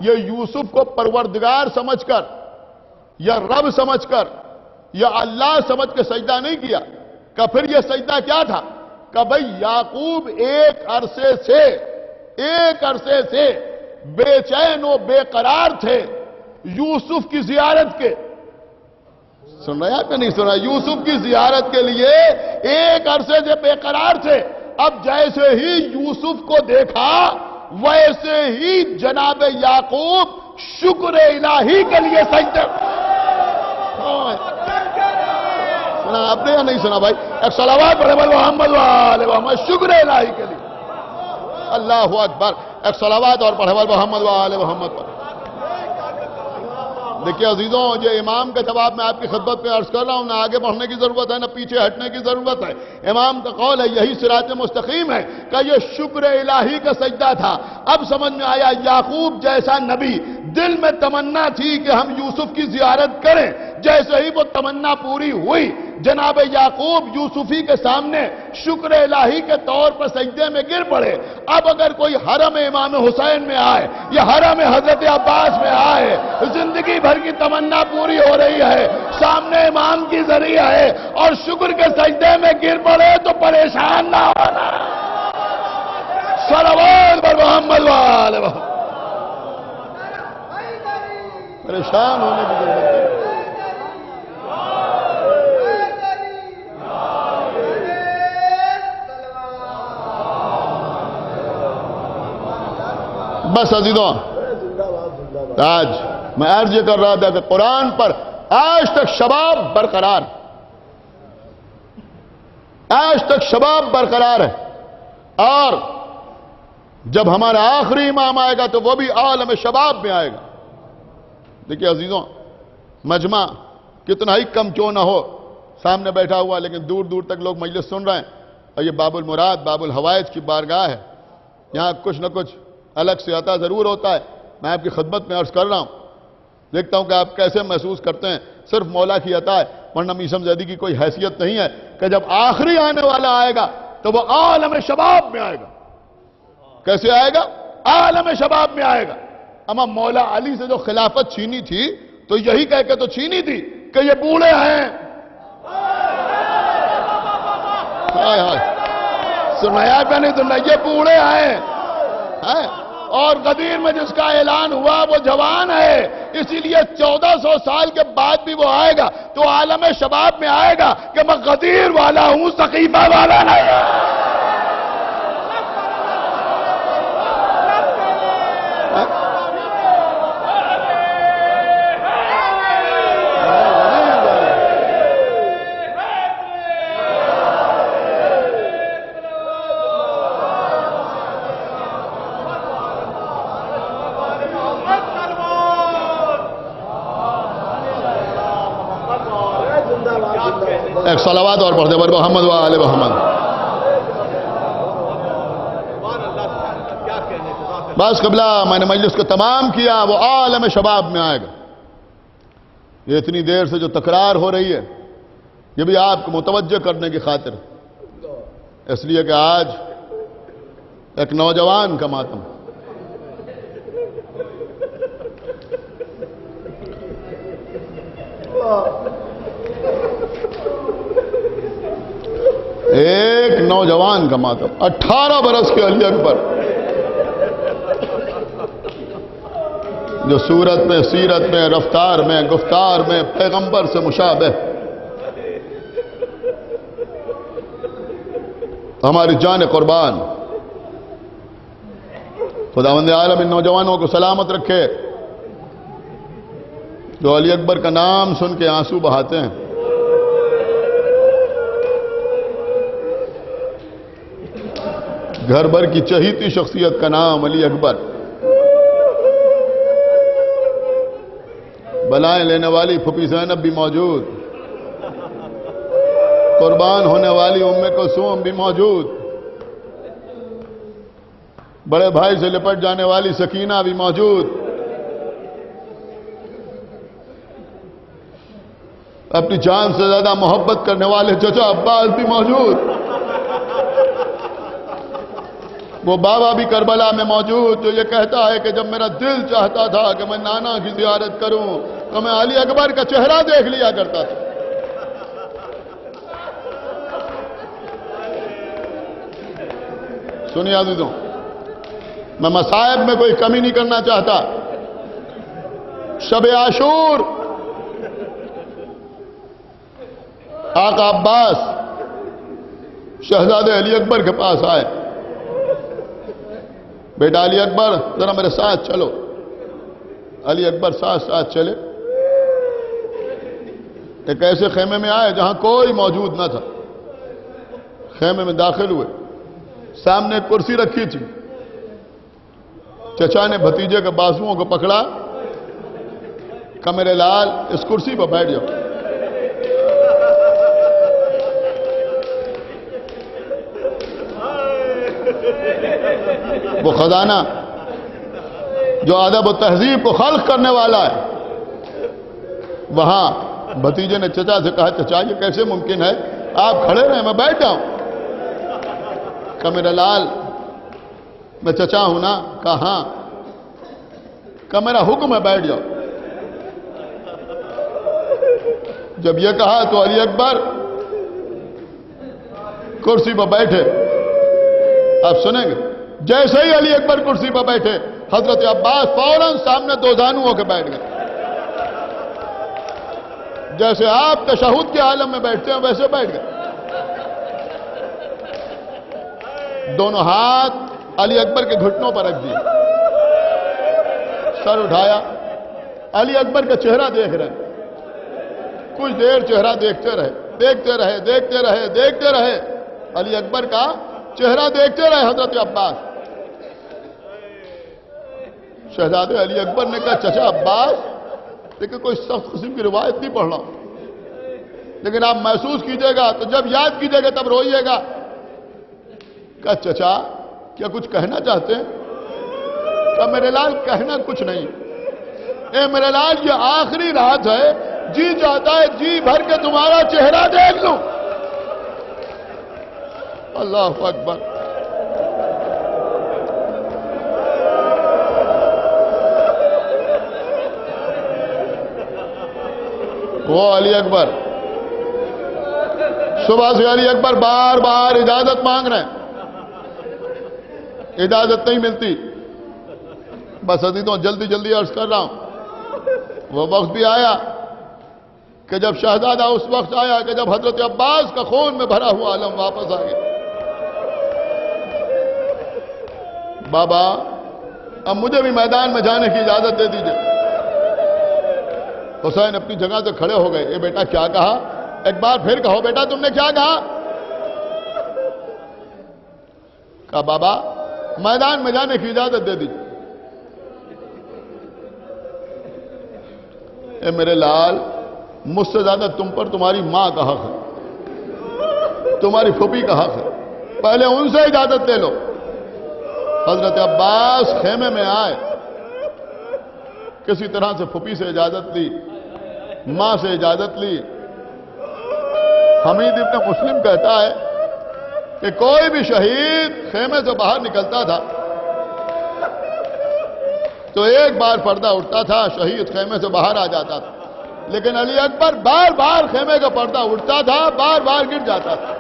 یہ یوسف کو پروردگار سمجھ کر یا رب سمجھ کر یا اللہ سمجھ کے سجدہ نہیں کیا۔ کہ پھر یہ سجدہ کیا تھا؟ کہ بھئی یعقوب ایک عرصے سے بے چین و بے قرار تھے یوسف کی زیارت کے۔ سن رہے ہیں کہ نہیں سن رہے؟ یوسف کی زیارت کے لیے ایک عرصے سے بے قرار تھے۔ اب جیسے ہی یوسف کو دیکھا ویسے ہی جناب یعقوب شکر الہی کے لیے سجدہ۔ سنا آپ نے یا نہیں سنا بھائی؟ ایک صلوات پڑھے بول محمد وآل محمد، شکر الہی کے لیے۔ اللہ اکبر، ایک صلوات اور پڑھے بول محمد وآل محمد پر۔ دیکھیے عزیزوں، یہ امام کا جواب میں آپ کی خدمت میں عرض کر رہا ہوں، نہ آگے بڑھنے کی ضرورت ہے نہ پیچھے ہٹنے کی ضرورت ہے۔ امام کا قول ہے یہی صراط مستقیم ہے کہ یہ شکر الہی کا سجدہ تھا۔ اب سمجھ میں آیا یعقوب جیسا نبی دل میں تمنا تھی کہ ہم یوسف کی زیارت کریں، جیسے ہی وہ تمنا پوری ہوئی جناب یعقوب یوسفی کے سامنے شکر الہی کے طور پر سجدے میں گر پڑے۔ اب اگر کوئی حرم امام حسین میں آئے یا حرم حضرت عباس میں آئے، زندگی بھر کی تمنا پوری ہو رہی ہے، سامنے امام کی ذریعہ ہے اور شکر کے سجدے میں گر پڑے تو پریشان نہ ہونا۔ صلوات بر محمد وآل محمد۔ پریشان ہونے کی ضرورت ہے۔ بس عزیزوں، آج میں عرض یہ کر رہا تھا کہ قرآن پر آج تک شباب برقرار، آج تک شباب برقرار ہے، اور جب ہمارا آخری امام آئے گا تو وہ بھی عالم شباب میں آئے گا۔ دیکھیے عزیزوں، مجمع کتنا ہی کم کیوں نہ ہو سامنے بیٹھا ہوا، لیکن دور دور تک لوگ مجلس سن رہے ہیں، اور یہ باب المراد باب الحوائج کی بارگاہ ہے، یہاں کچھ نہ کچھ الگ سے عطا ضرور ہوتا ہے۔ میں آپ کی خدمت میں عرض کر رہا ہوں، دیکھتا ہوں کہ آپ کیسے محسوس کرتے ہیں، صرف مولا کی عطا ہے، ورنہ میثم زیدی کی کوئی حیثیت نہیں ہے کہ جب آخری آنے والا آئے گا تو وہ عالم شباب میں آئے گا۔ کیسے آئے گا؟ عالم شباب میں آئے گا۔ اما مولا علی سے جو خلافت چھینی تھی تو یہی کہہ کے تو چھینی تھی کہ یہ بوڑھے ہیں۔ سنایا پہ نہیں سننا، یہ بوڑھے ہیں، اور غدیر میں جس کا اعلان ہوا وہ جوان ہے، اسی لیے 1400 سال کے بعد بھی وہ آئے گا تو عالم شباب میں آئے گا کہ میں غدیر والا ہوں، سقیفہ والا نہیں۔ ایک صلوات اور پڑھتے بر محمد وآل محمد۔ بس قبلہ میں نے مجلس کو تمام کیا، وہ عالم شباب میں آئے گا۔ یہ اتنی دیر سے جو تکرار ہو رہی ہے یہ بھی آپ کو متوجہ کرنے کی خاطر، اس لیے کہ آج ایک نوجوان کا ماتم، ایک نوجوان کا ماتم، 18 برس کے علی اکبر جو صورت میں، سیرت میں، رفتار میں، گفتار میں پیغمبر سے مشابہ، ہماری جان قربان، خداوند عالم ان نوجوانوں کو سلامت رکھے جو علی اکبر کا نام سن کے آنسو بہاتے ہیں۔ گھر بھر کی چہیتی شخصیت کا نام علی اکبر، بلائیں لینے والی پھوپھی زینب بھی موجود، قربان ہونے والی ام کلثوم بھی موجود، بڑے بھائی سے لپٹ جانے والی سکینہ بھی موجود، اپنی جان سے زیادہ محبت کرنے والے چچا عباس بھی موجود، وہ بابا بھی کربلا میں موجود جو یہ کہتا ہے کہ جب میرا دل چاہتا تھا کہ میں نانا کی زیارت کروں تو میں علی اکبر کا چہرہ دیکھ لیا کرتا تھا۔ سنیے عزیزوں، میں مصائب میں کوئی کمی نہیں کرنا چاہتا۔ شب عاشور آقا عباس شہزادے علی اکبر کے پاس آئے، بیٹا علی اکبر ذرا میرے ساتھ چلو۔ علی اکبر ساتھ ساتھ چلے، ایک ایسے خیمے میں آئے جہاں کوئی موجود نہ تھا۔ خیمے میں داخل ہوئے، سامنے ایک کرسی رکھی تھی، چچا نے بھتیجے کے بازوؤں کو پکڑا، کہا میرے لال اس کرسی پر بیٹھ جاؤ۔ وہ خزانہ جو ادب و تہذیب کو خلق کرنے والا ہے، وہاں بھتیجے نے چچا سے کہا چچا یہ کیسے ممکن ہے، آپ کھڑے رہیں میں بیٹھ جاؤں۔ کہا میرا لال میں چچا ہوں نا، کہا ہاں، کہا میرا حکم ہے بیٹھ جاؤ۔ جب یہ کہا تو علی اکبر کرسی پر بیٹھے۔ آپ سنیں گے جیسے ہی علی اکبر کرسی پر بیٹھے حضرت عباس فوراً سامنے دو زانو ہو کے بیٹھ گئے، جیسے آپ تشہد کے عالم میں بیٹھتے ہیں ویسے بیٹھ گئے۔ دونوں ہاتھ علی اکبر کے گھٹنوں پر رکھ دیے، سر اٹھایا، علی اکبر کا چہرہ دیکھ رہے ہیں۔ کچھ دیر چہرہ دیکھتے رہے، دیکھتے رہے، دیکھتے رہے، دیکھتے رہے، علی اکبر کا چہرہ دیکھتے رہے حضرت عباس۔ شہزادے علی اکبر نے کہا چچا عباس لیکن کوئی سخت قسم کی روایت نہیں پڑھ رہا ہوں، لیکن آپ محسوس کیجئے گا تو جب یاد کیجئے گا تب روئیے گا۔ کہا چچا کیا کچھ کہنا چاہتے ہیں؟ کہا میرے لال کہنا کچھ نہیں، اے میرے لال یہ آخری رات ہے، جی چاہتا ہے جی بھر کے تمہارا چہرہ دیکھ لوں۔ اللہ اکبر۔ وہ علی اکبر صبح سے علی اکبر بار بار اجازت مانگ رہے ہیں، اجازت نہیں ملتی۔ بس عزیزوں جلدی جلدی عرض کر رہا ہوں، وہ وقت بھی آیا کہ جب شہزادہ اس وقت آیا کہ جب حضرت عباس کا خون میں بھرا ہوا عالم واپس آ گیا۔ بابا اب مجھے بھی میدان میں جانے کی اجازت دے دیجئے۔ حسین اپنی جگہ سے کھڑے ہو گئے، اے بیٹا کیا کہا؟ ایک بار پھر کہو بیٹا تم نے کیا کہا؟ کہا بابا میدان میں جانے کی اجازت دے دیجئے۔ اے میرے لال مجھ سے زیادہ تم پر تمہاری ماں کا حق ہے، تمہاری پھوپھی کا حق ہے، پہلے ان سے اجازت لے لو۔ حضرت عباس خیمے میں آئے، کسی طرح سے پھوپھی سے اجازت لی، ماں سے اجازت لی۔ حمید ابن مسلم کہتا ہے کہ کوئی بھی شہید خیمے سے باہر نکلتا تھا تو ایک بار پردہ اٹھتا تھا، شہید خیمے سے باہر آ جاتا تھا، لیکن علی اکبر بار بار خیمے کا پردہ اٹھتا تھا، بار بار گر جاتا تھا۔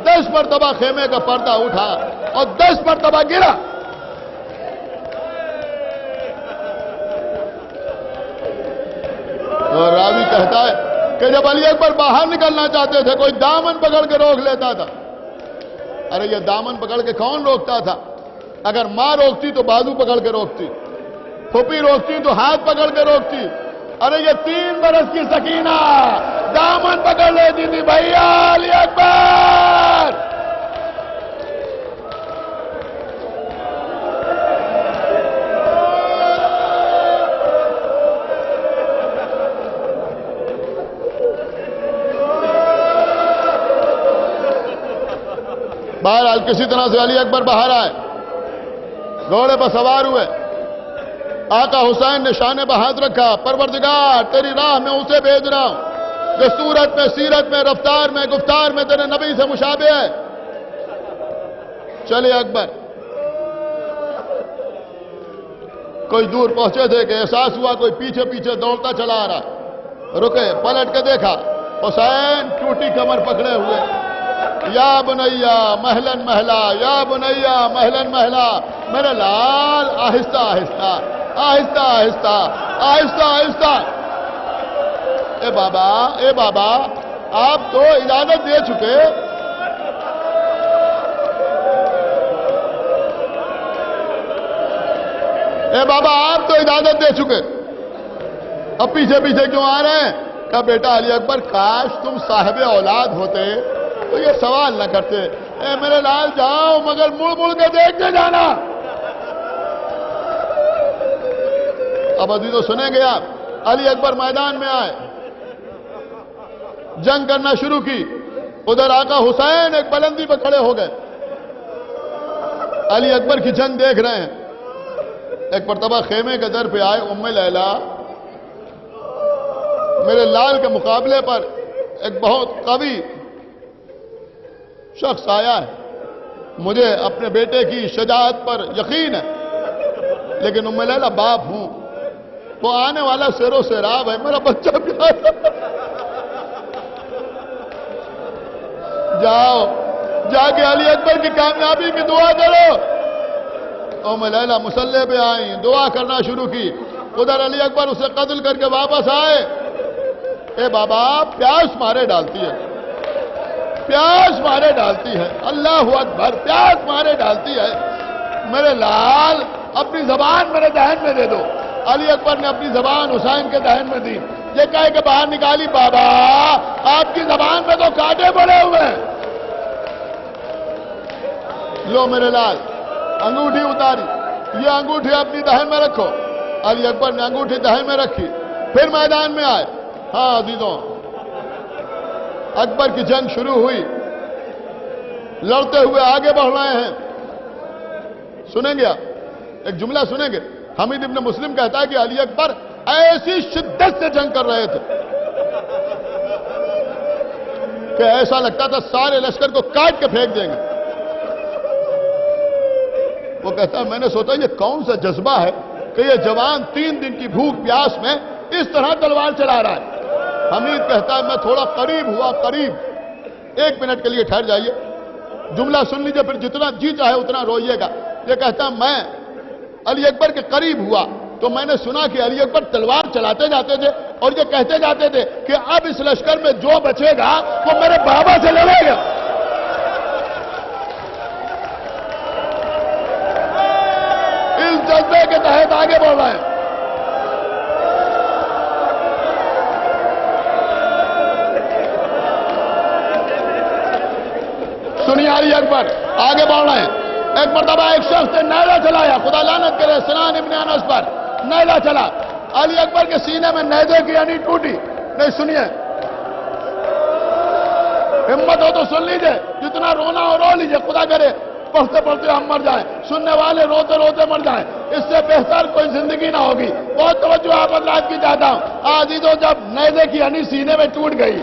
10 مرتبہ خیمے کا پردہ اٹھا اور 10 مرتبہ گرا۔ اور راوی کہتا ہے کہ جب علی اکبر باہر نکلنا چاہتے تھے کوئی دامن پکڑ کے روک لیتا تھا۔ ارے یہ دامن پکڑ کے کون روکتا تھا؟ اگر ماں روکتی تو بازو پکڑ کے روکتی، پھوپھی روکتی تو ہاتھ پکڑ کے روکتی۔ ارے یہ 3 برس کی سکینہ دامن پکڑ لیتی تھی، بھیا علی اکبر۔ بہرحال کسی طرح سے علی اکبر باہر آئے، گھوڑے پر سوار ہوئے۔ آقا حسین نے شان بہادر رکھا، پروردگار تیری راہ میں اسے بھیج رہا ہوں جو صورت میں، سیرت میں، رفتار میں، گفتار میں تیرے نبی سے مشابہ ہے۔ چلے اکبر کوئی دور پہنچے تھے کہ احساس ہوا کوئی پیچھے پیچھے دوڑتا چلا آ رہا، رکے، پلٹ کے دیکھا، حسین ٹوٹی کمر پکڑے ہوئے، یا بنیا مہلن محلا، یا بنیا مہلن محلا، میرے لال آہستہ آہستہ آہستہ آہستہ آہستہ آہستہ۔ اے بابا آپ تو اجازت دے چکے، اے بابا آپ تو اجازت دے چکے، اب پیچھے پیچھے کیوں آ رہے ہیں؟ کہا بیٹا علی اکبر کاش تم صاحب اولاد ہوتے تو یہ سوال نہ کرتے۔ اے میرے لال جاؤ مگر مڑ مڑ کے دیکھتے جانا۔ اب عزیزو سنیں گے آپ، علی اکبر میدان میں آئے، جنگ کرنا شروع کی۔ ادھر آقا حسین ایک بلندی پہ کھڑے ہو گئے، علی اکبر کی جنگ دیکھ رہے ہیں۔ ایک مرتبہ خیمے کے در پہ آئے، ام لیلا میرے لال کے مقابلے پر ایک بہت قوی شخص آیا ہے، مجھے اپنے بیٹے کی شجاعت پر یقین ہے، لیکن ام لیلا باپ ہوں، وہ آنے والا شیر و سیراب ہے، میرا بچہ پیار جاؤ جا کے علی اکبر کی کامیابی کی دعا کرو۔ ام لیلا مسلح پہ آئیں، دعا کرنا شروع کی۔ ادھر علی اکبر اسے قتل کر کے واپس آئے۔ اے بابا پیاس مارے ڈالتی ہے، پیاس مارے ڈالتی ہے، اللہ اکبر، پیاس مارے ڈالتی ہے۔ میرے لال اپنی زبان میرے دہن میں دے دو۔ علی اکبر نے اپنی زبان حسین کے دہن میں دی، یہ کہہ کے باہر نکالی، بابا آپ کی زبان میں تو کانٹے پڑے ہوئے ہیں۔ لو میرے لال انگوٹھی اتاری، یہ انگوٹھی اپنی دہن میں رکھو۔ علی اکبر نے انگوٹھی دہن میں رکھی، پھر میدان میں آئے۔ ہاں عزیزوں، اکبر کی جنگ شروع ہوئی، لڑتے ہوئے آگے بڑھ رہے ہیں۔ سنیں گے آپ ایک جملہ سنیں گے، حمید ابن مسلم کہتا ہے کہ علی اکبر ایسی شدت سے جنگ کر رہے تھے کہ ایسا لگتا تھا سارے لشکر کو کاٹ کے پھینک دیں گے۔ وہ کہتا ہے میں نے سوچا یہ کون سا جذبہ ہے کہ یہ جوان 3 دن کی بھوک پیاس میں اس طرح تلوار چلا رہا ہے۔ حمید کہتا ہے میں تھوڑا قریب ہوا، قریب، 1 منٹ کے لیے ٹھہر جائیے، جملہ سن لیجئے، پھر جتنا جی چاہے اتنا روئیے گا۔ یہ کہتا ہے میں علی اکبر کے قریب ہوا تو میں نے سنا کہ علی اکبر تلوار چلاتے جاتے تھے اور یہ کہتے جاتے تھے کہ اب اس لشکر میں جو بچے گا وہ میرے بابا سے لڑے گا۔ اس جذبے کے تحت آگے بڑھ رہے ہیں۔ سنیے علی اکبر آگے بڑھ رہے ہیں۔ ایک مرتبہ ایک شخص نے نیزہ چلایا، خدا لعنت کرے سنان ابن انس پر، نیزہ چلا، علی اکبر کے سینے میں نیزے کی یعنی ٹوٹی۔ نہیں سنیے، ہمت ہو تو سن لیجئے، جتنا رونا ہو رو لیجئے، خدا کرے پڑھتے پڑھتے ہم مر جائیں، سننے والے روتے روتے مر جائیں، اس سے بہتر کوئی زندگی نہ ہوگی۔ بہت توجہ آپ حضرات کی چاہتا ہوں۔ عزیزوں، جب نیزے کی ہنی سینے میں ٹوٹ گئی،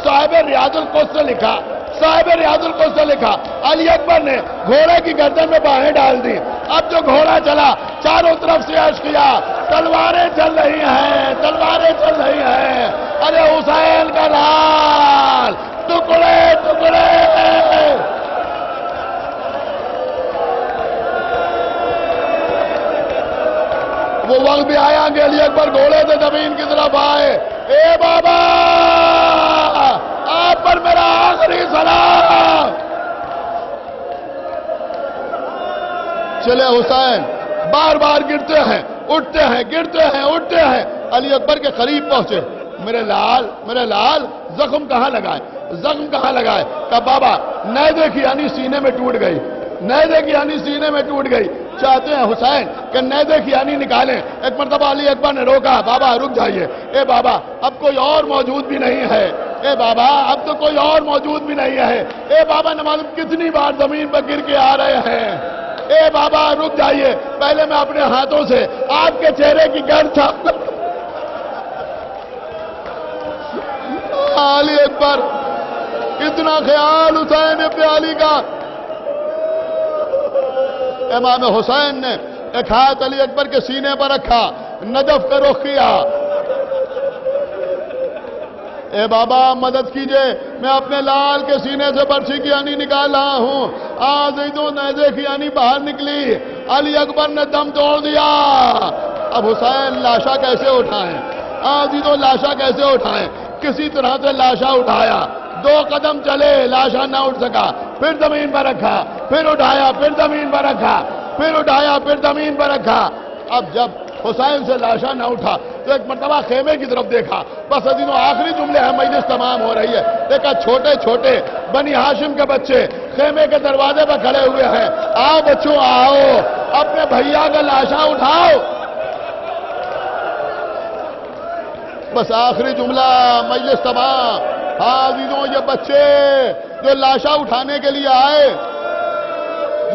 صاحب ریاض القدس نے لکھا، صاحب ریاض القدس نے لکھا، علی اکبر نے گھوڑے کی گردن میں باہیں ڈال دی۔ اب جو گھوڑا چلا، چاروں طرف سے عرض کیا، تلواریں چل رہی ہیں، تلواریں چل رہی ہیں، ارے حسین کا لال، ٹکڑے ٹکڑے۔ وہ وقت بھی آیا کہ علی اکبر گھوڑے سے زمین کی طرف آئے۔ اے بابا، آپ پر میرا آخری سلام۔ چلے حسین بار بار گرتے ہیں، اٹھتے ہیں، گرتے ہیں، اٹھتے ہیں، علی اکبر کے قریب پہنچے۔ میرے لال، میرے لال، زخم کہاں لگائے، زخم کہاں لگائے؟ کہا بابا نیزے کی ہنی سینے میں ٹوٹ گئی، نیزے کی ہنی سینے میں ٹوٹ گئی۔ چاہتے ہیں حسین کہ نیزے کی ہنی نکالیں۔ ایک مرتبہ علی اکبر نے روکا، بابا رک جائیے، اے بابا اب کوئی اور موجود بھی نہیں ہے، اے بابا اب تو کوئی اور موجود بھی نہیں ہے، اے بابا نہ معلوم کتنی بار زمین پر گر کے آ رہے ہیں، اے بابا رک جائیے، پہلے میں اپنے ہاتھوں سے آپ کے چہرے کی گرد صاف کر۔ علی اکبر، اتنا خیال حسین ابن علی کا۔ امام حسین نے ایک ہاتھ علی اکبر کے سینے پر رکھا، نجف کا رخ کیا۔ اے بابا مدد کیجئے، میں اپنے لال کے سینے سے برچھی کی ہنی نکال رہا ہوں۔ عزیزوں، نیزے کی ہنی باہر نکلی، علی اکبر نے دم توڑ دیا۔ اب حسین لاشا کیسے اٹھائیں؟ عزیزوں، لاشا کیسے اٹھائیں؟ کسی طرح سے لاشا اٹھایا، 2 قدم چلے، لاشا نہ اٹھ سکا، پھر زمین پر رکھا، پھر اٹھایا، پھر زمین پر رکھا، پھر اٹھایا، پھر زمین پر رکھا۔ اب جب حسین سے لاشا نہ اٹھا تو ایک مرتبہ خیمے کی طرف دیکھا، بس عزیزوں آخری جملے ہیں، مجلس تمام ہو رہی ہے۔ دیکھا چھوٹے چھوٹے بنی ہاشم کے بچے خیمے کے دروازے پر کھڑے ہوئے ہیں۔ آؤ بچوں آؤ، اپنے بھیا کا لاشا اٹھاؤ۔ بس آخری جملہ، مجلس تمام۔ عزیزوں، یہ بچے جو لاشا اٹھانے کے لیے آئے،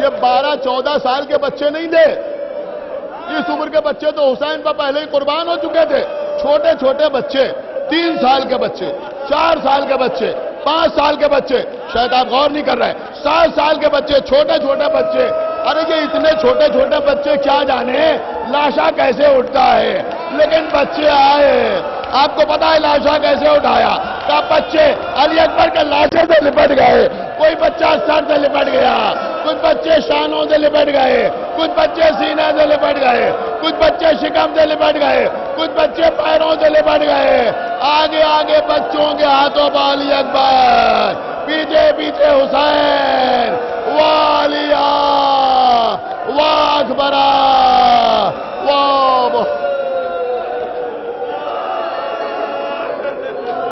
یہ 12-14 سال کے بچے نہیں تھے، اس عمر کے بچے تو حسین پر پہلے ہی قربان ہو چکے تھے۔ چھوٹے چھوٹے بچے، 3 سال کے بچے، 4 سال کے بچے، 5 سال کے بچے، شاید آپ غور نہیں کر رہے، 7 سال کے بچے، چھوٹے چھوٹے بچے۔ ارے یہ اتنے چھوٹے چھوٹے بچے کیا جانے لاشا کیسے اٹھتا ہے، لیکن بچے آئے۔ آپ کو پتا ہے لاشا کیسے اٹھایا؟ کہا بچے علی اکبر کے لاشے سے لپٹ گئے، کوئی بچہ سر سے لپٹ گیا، کچھ بچے شانوں سے لپٹ گئے، کچھ بچے سینے سے لپٹ گئے، کچھ بچے شکم سے لپٹ گئے، کچھ بچے پیروں سے لپٹ گئے۔ آگے آگے بچوں کے ہاتھوں پر علی اکبر، پیچھے پیچھے حسین، وہ علی